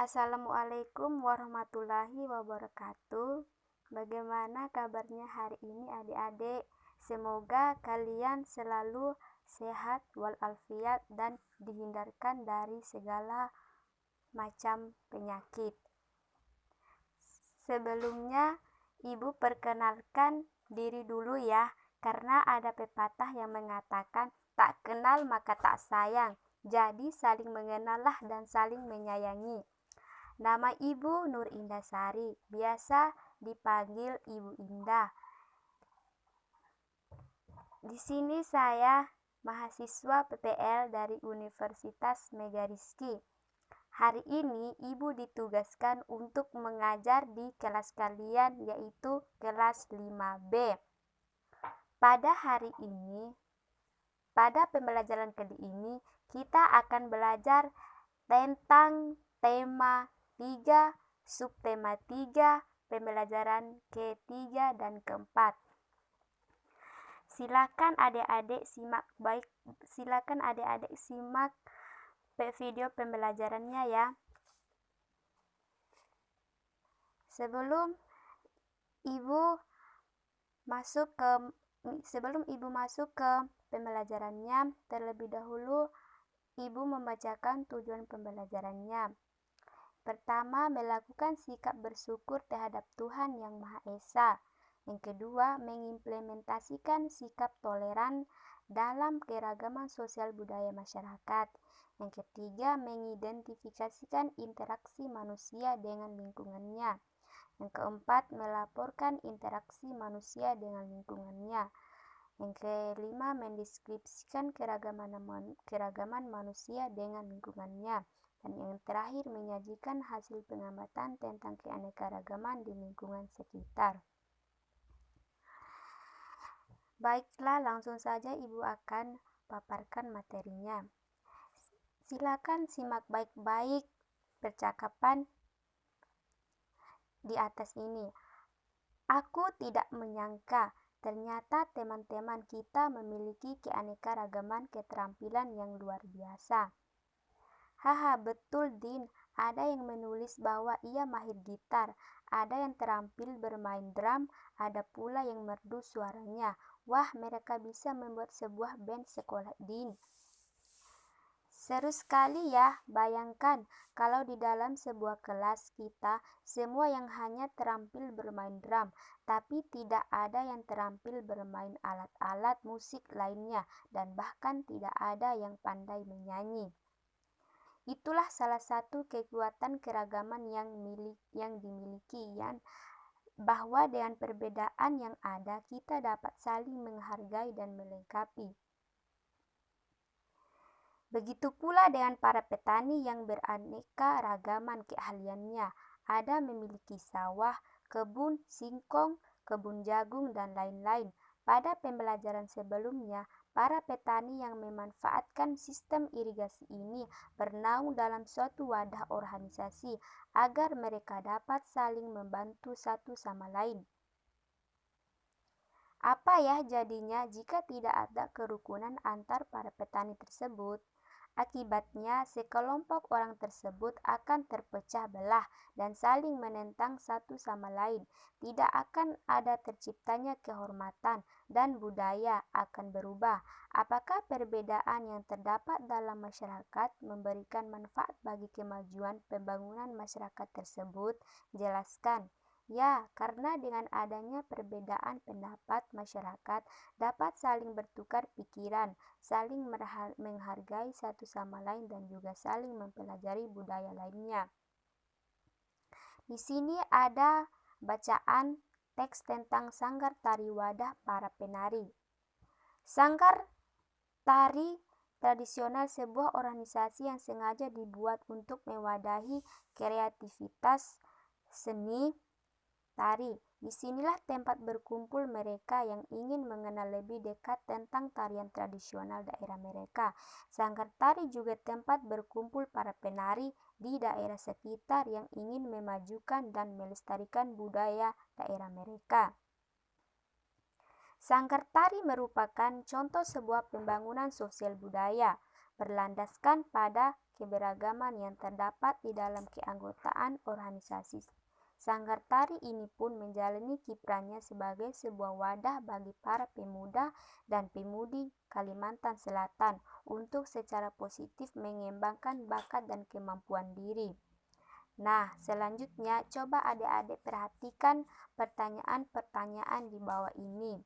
Assalamualaikum warahmatullahi wabarakatuh. Bagaimana kabarnya hari ini adik-adik? Semoga kalian selalu sehat walafiat dan dihindarkan dari segala macam penyakit. Sebelumnya, Ibu perkenalkan diri dulu ya, karena ada pepatah yang mengatakan tak kenal maka tak sayang. Jadi saling mengenallah dan saling menyayangi. Nama Ibu Nur Indah Sari, biasa dipanggil Ibu Indah. Di sini saya mahasiswa PPL dari Universitas Megarizky. Hari ini Ibu ditugaskan untuk mengajar di kelas kalian, yaitu kelas 5B. Pada pembelajaran kali ini, kita akan belajar tentang tema 3, subtema 3, pembelajaran ketiga dan keempat. Silakan adik-adik simak video pembelajarannya ya. Sebelum Ibu masuk ke pembelajarannya, terlebih dahulu Ibu membacakan tujuan pembelajarannya. Pertama, melakukan sikap bersyukur terhadap Tuhan Yang Maha Esa. Yang kedua, mengimplementasikan sikap toleran dalam keragaman sosial budaya masyarakat. Yang ketiga, mengidentifikasikan interaksi manusia dengan lingkungannya. Yang keempat, melaporkan interaksi manusia dengan lingkungannya. Yang kelima, mendeskripsikan keragaman manusia dengan lingkungannya. Dan yang terakhir, menyajikan hasil pengamatan tentang keanekaragaman di lingkungan sekitar. Baiklah, langsung saja Ibu akan paparkan materinya. Silakan simak baik-baik percakapan di atas ini. Aku tidak menyangka ternyata teman-teman kita memiliki keanekaragaman keterampilan yang luar biasa. Haha, betul Din, ada yang menulis bahwa ia mahir gitar, ada yang terampil bermain drum, ada pula yang merdu suaranya. Wah, mereka bisa membuat sebuah band sekolah Din. Seru sekali ya, bayangkan kalau di dalam sebuah kelas kita semua yang hanya terampil bermain drum, tapi tidak ada yang terampil bermain alat-alat musik lainnya, dan bahkan tidak ada yang pandai menyanyi. Itulah salah satu kekuatan keragaman yang dimiliki Yan, bahwa dengan perbedaan yang ada kita dapat saling menghargai dan melengkapi. Begitu pula dengan para petani yang beraneka ragaman keahliannya. Ada memiliki sawah, kebun singkong, kebun jagung, dan lain-lain. Pada pembelajaran sebelumnya, para petani yang memanfaatkan sistem irigasi ini bernaung dalam suatu wadah organisasi agar mereka dapat saling membantu satu sama lain. Apa ya jadinya jika tidak ada kerukunan antar para petani tersebut? Akibatnya, sekelompok orang tersebut akan terpecah belah dan saling menentang satu sama lain. Tidak akan ada terciptanya kehormatan dan budaya akan berubah. Apakah perbedaan yang terdapat dalam masyarakat memberikan manfaat bagi kemajuan pembangunan masyarakat tersebut? Jelaskan. Ya, karena dengan adanya perbedaan pendapat, masyarakat dapat saling bertukar pikiran, saling menghargai satu sama lain, dan juga saling mempelajari budaya lainnya. Di sini ada bacaan teks tentang Sanggar Tari Wadah Para Penari. Sanggar tari tradisional sebuah organisasi yang sengaja dibuat untuk mewadahi kreativitas seni tari. Disinilah tempat berkumpul mereka yang ingin mengenal lebih dekat tentang tarian tradisional daerah mereka. Sanggar tari juga tempat berkumpul para penari di daerah sekitar yang ingin memajukan dan melestarikan budaya daerah mereka. Sanggar tari merupakan contoh sebuah pembangunan sosial budaya. berlandaskan pada keberagaman yang terdapat di dalam keanggotaan organisasi. Sanggar tari ini pun menjalani kiprahnya sebagai sebuah wadah bagi para pemuda dan pemudi Kalimantan Selatan untuk secara positif mengembangkan bakat dan kemampuan diri. Nah, selanjutnya coba adik-adik perhatikan pertanyaan-pertanyaan di bawah ini.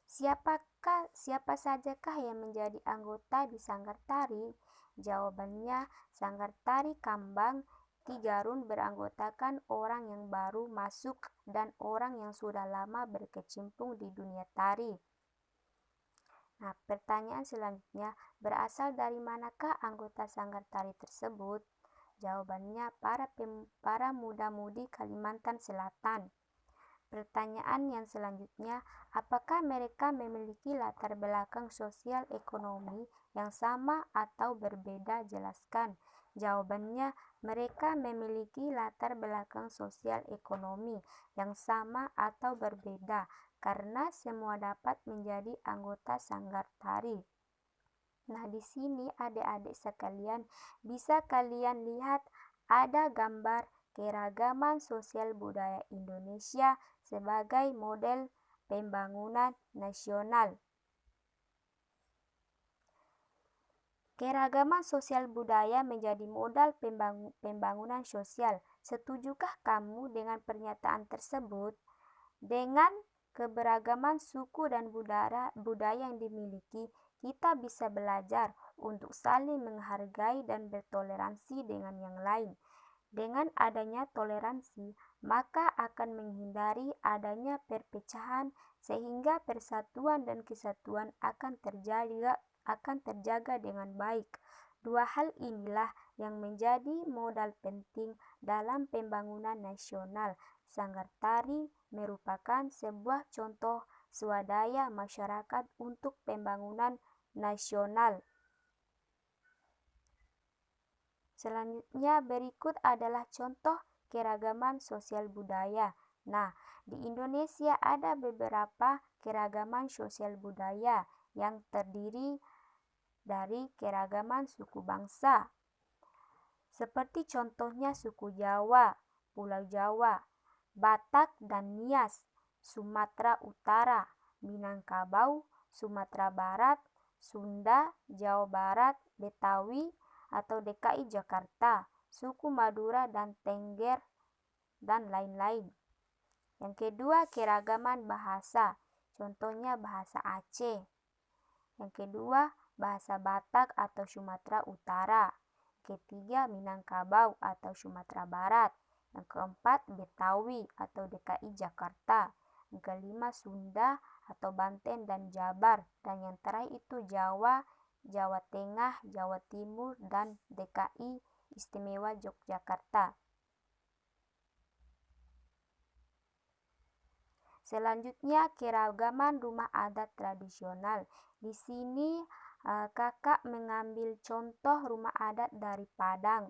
Siapa sajakah yang menjadi anggota di sanggar tari? Jawabannya, sanggar tari Kambang Tigarun beranggotakan orang yang baru masuk dan orang yang sudah lama berkecimpung di dunia tari. Nah, pertanyaan selanjutnya, berasal dari manakah anggota sanggar tari tersebut? Jawabannya, para muda-mudi Kalimantan Selatan. Pertanyaan yang selanjutnya, apakah mereka memiliki latar belakang sosial ekonomi yang sama atau berbeda? Jelaskan. Jawabannya, mereka memiliki latar belakang sosial ekonomi yang sama atau berbeda karena semua dapat menjadi anggota sanggar tari. Nah, di sini adik-adik sekalian bisa kalian lihat ada gambar keragaman sosial budaya Indonesia sebagai model pembangunan nasional. Keragaman sosial budaya menjadi modal pembangunan sosial. Setujukah kamu dengan pernyataan tersebut? Dengan keberagaman suku dan budaya yang dimiliki, kita bisa belajar untuk saling menghargai dan bertoleransi dengan yang lain. Dengan adanya toleransi, maka akan menghindari adanya perpecahan sehingga persatuan dan kesatuan akan terjaga dengan baik. Dua hal inilah yang menjadi modal penting dalam pembangunan nasional. Sanggar tari merupakan sebuah contoh swadaya masyarakat untuk pembangunan nasional. Selanjutnya berikut adalah contoh keragaman sosial budaya. Nah, di Indonesia ada beberapa keragaman sosial budaya yang terdiri dari keragaman suku bangsa. Seperti contohnya suku Jawa, Pulau Jawa, Batak dan Nias, Sumatera Utara, Minangkabau, Sumatera Barat, Sunda, Jawa Barat, Betawi atau DKI Jakarta, suku Madura dan Tengger, dan lain-lain. Yang kedua, keragaman bahasa. Contohnya bahasa Aceh. Yang kedua, bahasa Batak atau Sumatera Utara. Ketiga, Minangkabau atau Sumatera Barat. Yang keempat, Betawi atau DKI Jakarta. Yang kelima, Sunda atau Banten dan Jabar. Dan yang terakhir itu Jawa, Jawa Tengah, Jawa Timur, dan DKI Istimewa Yogyakarta. Selanjutnya, keragaman rumah adat tradisional. Di sini kakak mengambil contoh rumah adat dari Padang.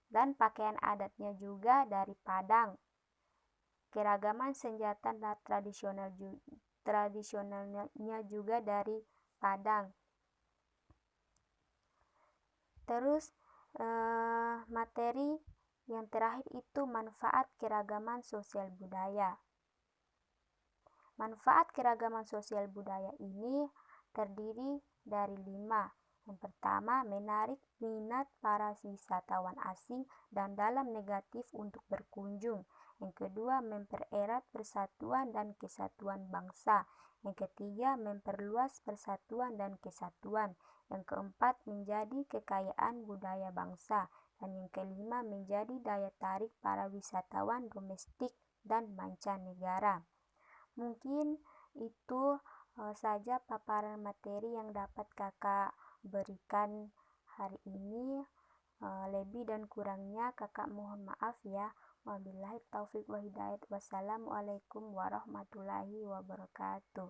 Dan pakaian adatnya juga dari Padang. Keragaman senjata tradisionalnya juga dari Padang. Terus materi yang terakhir itu manfaat keragaman sosial budaya. Manfaat keragaman sosial budaya ini terdiri dari 5. Yang pertama, menarik minat para wisatawan asing dan dalam negatif untuk berkunjung. Yang kedua, mempererat persatuan dan kesatuan bangsa. Yang ketiga, memperluas persatuan dan kesatuan. Yang keempat, menjadi kekayaan budaya bangsa. Dan yang kelima, menjadi daya tarik para wisatawan domestik dan mancanegara. Mungkin itu saja paparan materi yang dapat kakak berikan hari ini. Lebih dan kurangnya kakak mohon maaf ya. Wabillahi taufiq wa hidayah. Wassalamualaikum warahmatullahi wabarakatuh.